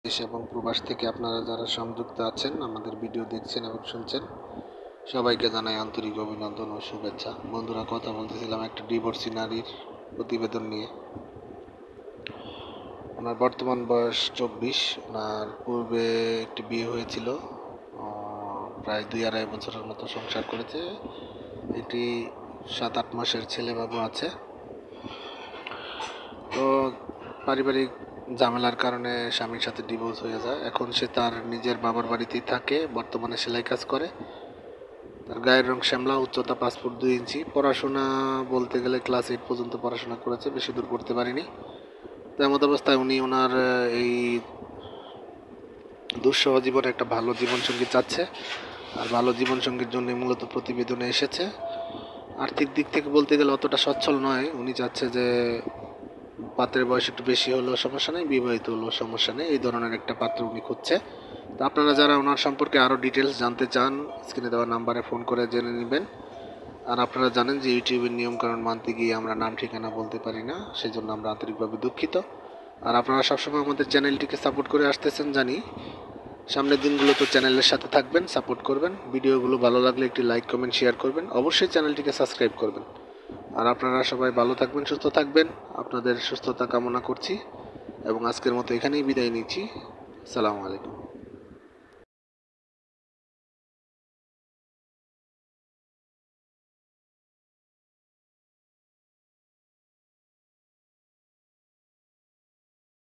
দেশ এবং প্রবাস থেকে আপনারা যারা সংযুক্ত আছেন, আমাদের ভিডিও দেখছেন এবং শুনছেন, সবাইকে জানাই আন্তরিক অভিনন্দন ও শুভেচ্ছা। বন্ধুরা, কথা বলতেছিলাম একটা ডিভোর্সি নারীর প্রতিবেদন নিয়ে। ওনার বর্তমান বয়স 24। ওনার পূর্বে একটি বিয়ে হয়েছিল, প্রায় 2-2.5 বছরের মতো সংসার করেছে। একটি 7-8 মাসের ছেলে বাবু আছে। তো পারিবারিক ঝামেলার কারণে স্বামীর সাথে ডিভোর্স হয়ে যায়। এখন সে তার নিজের বাবার বাড়িতেই থাকে, বর্তমানে সেলাই কাজ করে। তার গায়ের রং শ্যামলা, উচ্চতা 5 ফুট 2 ইঞ্চি। পড়াশোনা বলতে গেলে ক্লাস 8 পর্যন্ত পড়াশোনা করেছে, বেশি দূর পড়তে পারেনি। তেমন অবস্থায় উনি ওনার এই দুঃসহ জীবনে একটা ভালো জীবনসঙ্গী চাচ্ছে, আর ভালো জীবনসঙ্গীর জন্য মূলত প্রতিবেদনে এসেছে। আর্থিক দিক থেকে বলতে গেলে অতটা সচ্ছল নয়। উনি চাচ্ছে যে পাত্রের বয়স একটু বেশি হলেও সমস্যা নেই, বিবাহিত হলেও সমস্যা নেই, এই ধরনের একটা পাত্র উনি খুঁজছে। তো আপনারা যারা ওনার সম্পর্কে আরও ডিটেলস জানতে চান, স্ক্রিনে দেওয়া নাম্বারে ফোন করে জেনে নেবেন। আর আপনারা জানেন যে ইউটিউবের নিয়মকানুন মানতে গিয়ে আমরা নাম ঠিকানা বলতে পারি না, সেজন্য আমরা আন্তরিকভাবে দুঃখিত। আর আপনারা সবসময় আমাদের চ্যানেলটিকে সাপোর্ট করে আসতেছেন জানি। সামনের দিনগুলো তো চ্যানেলের সাথে থাকবেন, সাপোর্ট করবেন। ভিডিওগুলো ভালো লাগলে একটি লাইক কমেন্ট শেয়ার করবেন, অবশ্যই চ্যানেলটিকে সাবস্ক্রাইব করবেন। আর আপনারা সবাই ভালো থাকবেন, সুস্থ থাকবেন, আপনাদের সুস্থতা কামনা করছি এবং আজকের মতো এখানেই বিদায় নিচ্ছি। আসসালামু আলাইকুম।